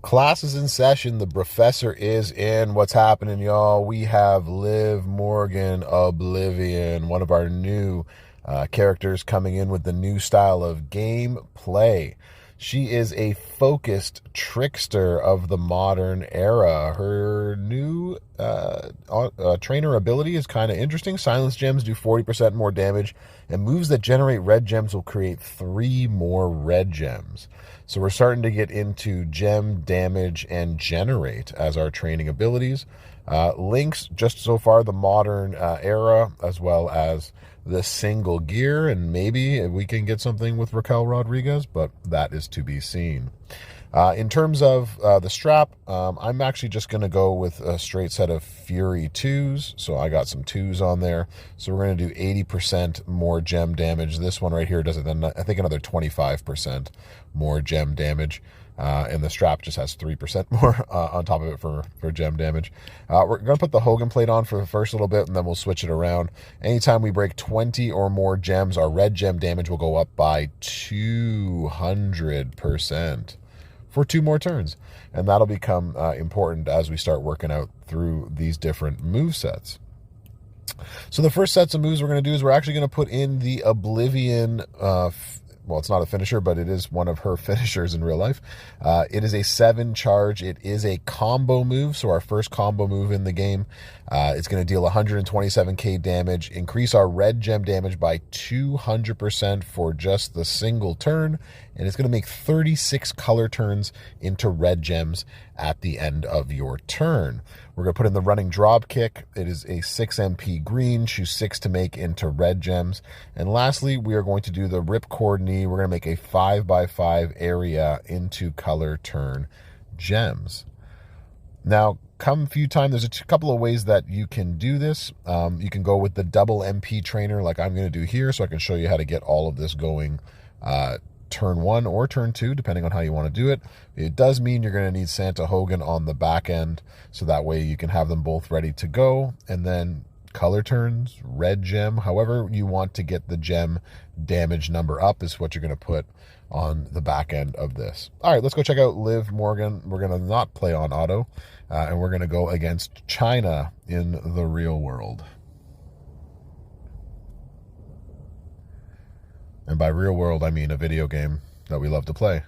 Class is in session. The Brofessor is in. What's happening, y'all? We have Liv Morgan, ObLIVion, one of our new characters coming in with the new style of gameplay. She is a focused trickster of the modern era. Her new trainer ability is kind of interesting. Silence gems do 40% more damage, and moves that generate red gems will create 3 more red gems. So we're starting to get into gem, damage, and generate as our training abilities. Links, just so far, the modern era, as well as the single gear, and maybe we can get something with Raquel Rodriguez, but that is to be seen. In terms of the strap, I'm actually just going to go with a straight set of Fury 2s. So I got some 2s on there. So we're going to do 80% more gem damage. This one right here does it, then I think another 25% more gem damage. And the strap just has 3% more on top of it for gem damage. We're going to put the Hogan plate on for the first little bit, and then we'll switch it around. Anytime we break 20 or more gems, our red gem damage will go up by 200%. for 2 more turns. And that'll become important as we start working out through these different move sets. So the first sets of moves we're going to do is we're actually going to put in the ObLIVion, well, it's not a finisher, but it is one of her finishers in real life. It is a 7 charge. It is a combo move, so our first combo move in the game. It's going to deal 127k damage, increase our red gem damage by 200% for just the single turn, and it's going to make 36 color turns into red gems at the end of your turn. We're going to put in the running drop kick. It is a 6 MP green, choose 6 to make into red gems. And lastly, we are going to do the ripcord knee. We're going to make a 5x5 area into color turn gems. Now, come few times, there's a couple of ways that you can do this. You can go with the double MP trainer like I'm going to do here, so I can show you how to get all of this going turn 1 or turn 2, depending on how you want to do it. It does mean you're going to need Santa Hogan on the back end, so that way you can have them both ready to go. And then color turns, red gem, however you want to get the gem damage number up is what you're going to put on the back end of this. All right, let's go check out Liv Morgan. We're going to not play on auto, and we're going to go against China in the real world. And by real world, I mean a video game that we love to play.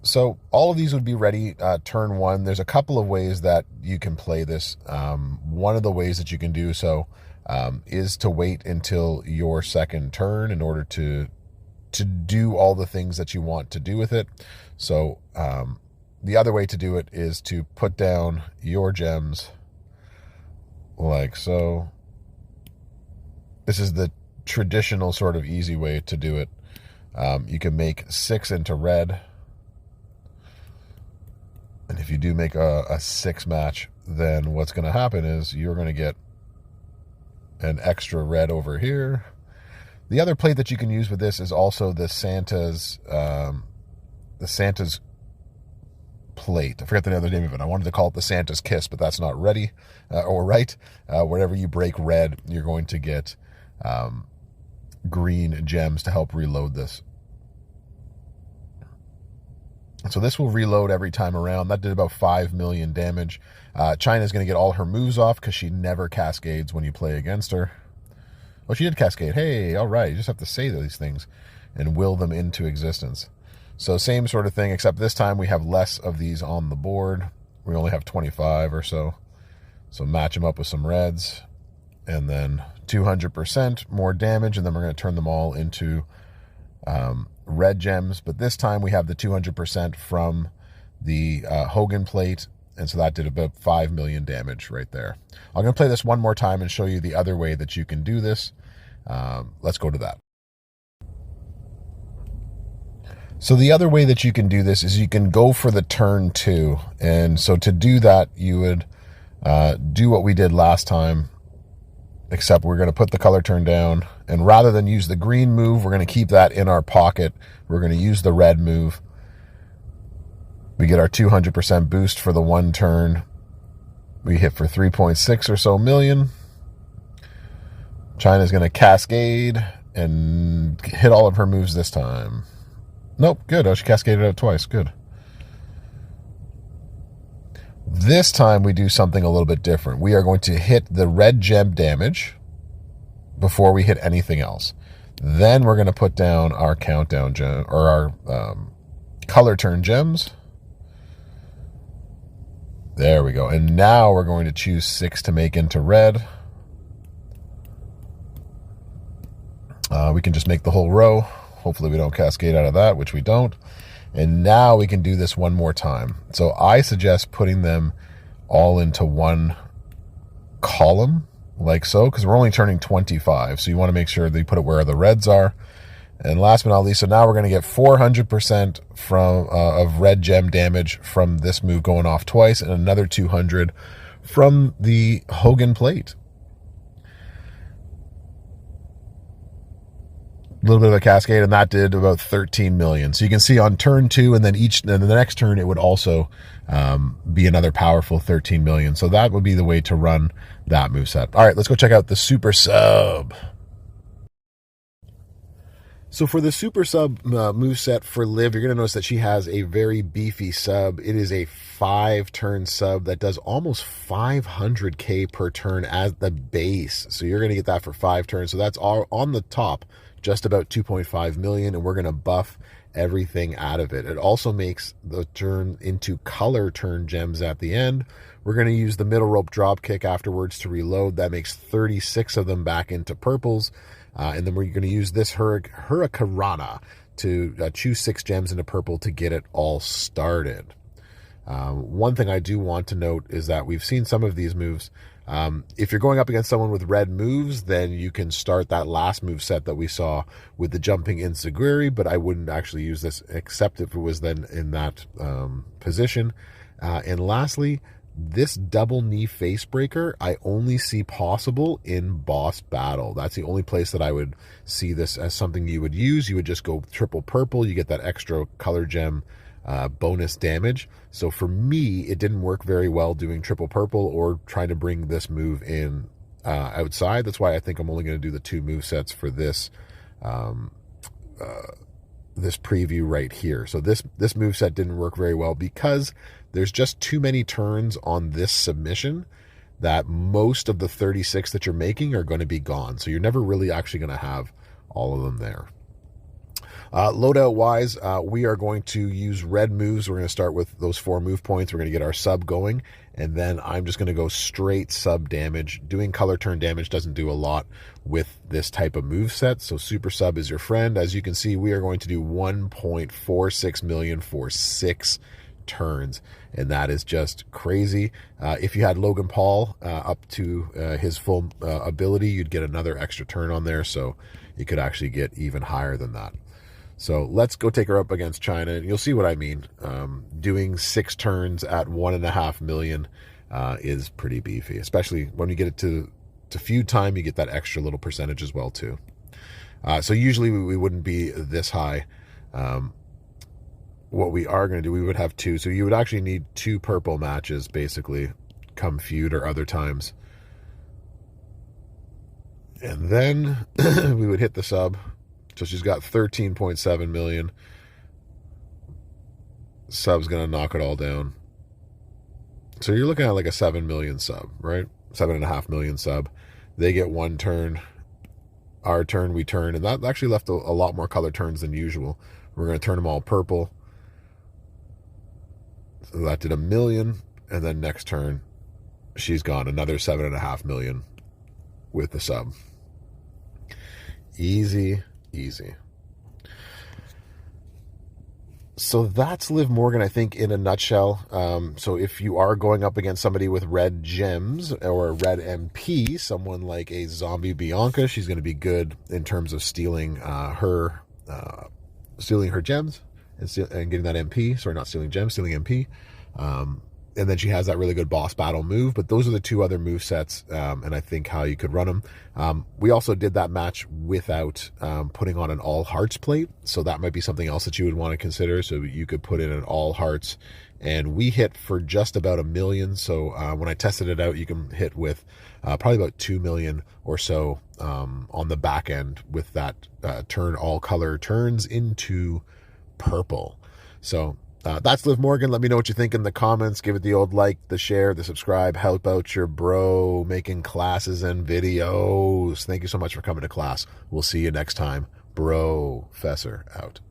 So all of these would be ready turn 1. There's a couple of ways that you can play this. One of the ways that you can do so is to wait until your second turn in order to do all the things that you want to do with it. So the other way to do it is to put down your gems like so. This is the traditional sort of easy way to do it. You can make 6 into red. And if you do make a 6 match, then what's going to happen is you're going to get an extra red over here. The other plate that you can use with this is also the Santa's plate. I forget the other name of it. I wanted to call it the Santa's Kiss, but that's not ready or right. Whenever you break red, you're going to get green gems to help reload this. So this will reload every time around. That did about 5 million damage. China's going to get all her moves off because she never cascades when you play against her. Well, she did cascade. Hey, all right. You just have to say these things and will them into existence. So same sort of thing, except this time we have less of these on the board. We only have 25 or so. So match them up with some reds. And then 200% more damage, and then we're going to turn them all into red gems. But this time we have the 200% from the Hogan plate, and so that did about 5 million damage right there. I'm going to play this one more time and show you the other way that you can do this. Let's go to that. So the other way that you can do this is you can go for the turn 2. And so to do that, you would do what we did last time, except we're going to put the color turn down, and rather than use the green move, we're going to keep that in our pocket. We're going to use the red move. We get our 200% boost for the 1 turn. We hit for 3.6 or so million. China's going to cascade and hit all of her moves this time. Nope, good. Oh, she cascaded out twice. Good. This time we do something a little bit different. We are going to hit the red gem damage before we hit anything else. Then we're going to put down our countdown gem, or our color turn gems. There we go. And now we're going to choose 6 to make into red. We can just make the whole row. Hopefully we don't cascade out of that, which we don't. And now we can do this one more time. So I suggest putting them all into one column, like so, because we're only turning 25. So you want to make sure that you put it where the reds are. And last but not least, so now we're going to get 400% from of red gem damage from this move going off twice, and another 200 from the Hogan plate. A little bit of a cascade, and that did about 13 million. So you can see on turn 2, and then the next turn, it would also be another powerful 13 million. So that would be the way to run that moveset. All right, let's go check out the super sub. So for the super sub moveset for Liv, you're going to notice that she has a very beefy sub. It is a 5-turn sub that does almost 500k per turn as the base. So you're going to get that for 5 turns. So that's all on the top, just about 2.5 million, and we're going to buff everything out of it. It also makes the turn into color turn gems at the end. We're going to use the middle rope drop kick afterwards to reload. That makes 36 of them back into purples. And then we're going to use this Hurricanrana to choose 6 gems into purple to get it all started. One thing I do want to note is that we've seen some of these moves. If you're going up against someone with red moves, then you can start that last move set that we saw with the jumping Insiguri, but I wouldn't actually use this except if it was then in that position. And lastly, this double knee face breaker, I only see possible in boss battle. That's the only place that I would see this as something you would use. You would just go triple purple. You get that extra color gem bonus damage. So for me, it didn't work very well doing triple purple or trying to bring this move in outside. That's why I think I'm only going to do the 2 move sets for this this preview right here. So this moveset didn't work very well because there's just too many turns on this submission that most of the 36 that you're making are going to be gone. So you're never really actually going to have all of them there. Loadout wise, we are going to use red moves. We're going to start with those 4 move points. We're going to get our sub going, and then I'm just going to go straight sub damage. Doing color turn damage doesn't do a lot with this type of move set, so super sub is your friend. As you can see, we are going to do 1.46 million for 6 turns, and that is just crazy. If you had Logan Paul up to his full ability, you'd get another extra turn on there, so you could actually get even higher than that. So let's go take her up against China, and you'll see what I mean. Doing 6 turns at 1.5 million is pretty beefy, especially when you get it to feud time. You get that extra little percentage as well too. So usually we wouldn't be this high. What we are going to do, we would have 2. So you would actually need 2 purple matches basically come feud or other times. And then we would hit the sub. So she's got 13.7 million. Sub's going to knock it all down. So you're looking at like a 7 million sub, right? 7.5 million sub. They get 1 turn. Our turn, we turn. And that actually left a lot more color turns than usual. We're going to turn them all purple. So that did 1 million. And then next turn, she's gone. Another 7.5 million with the sub. Easy. So that's Liv Morgan, I think, in a nutshell. So if you are going up against somebody with red gems or a red MP, someone like a zombie Bianca, she's going to be good in terms of stealing her gems and getting that MP. Sorry, not stealing gems, stealing MP. And then she has that really good boss battle move. But those are the 2 other move sets, and I think how you could run them. We also did that match without putting on an all hearts plate, so that might be something else that you would want to consider. So you could put in an all hearts, and we hit for just about 1 million. So when I tested it out, you can hit with probably about 2 million or so on the back end with that turn all color turns into purple. So that's Liv Morgan. Let me know what you think in the comments. Give it the old like, the share, the subscribe. Help out your bro making classes and videos. Thank you so much for coming to class. We'll see you next time. Brofessor out.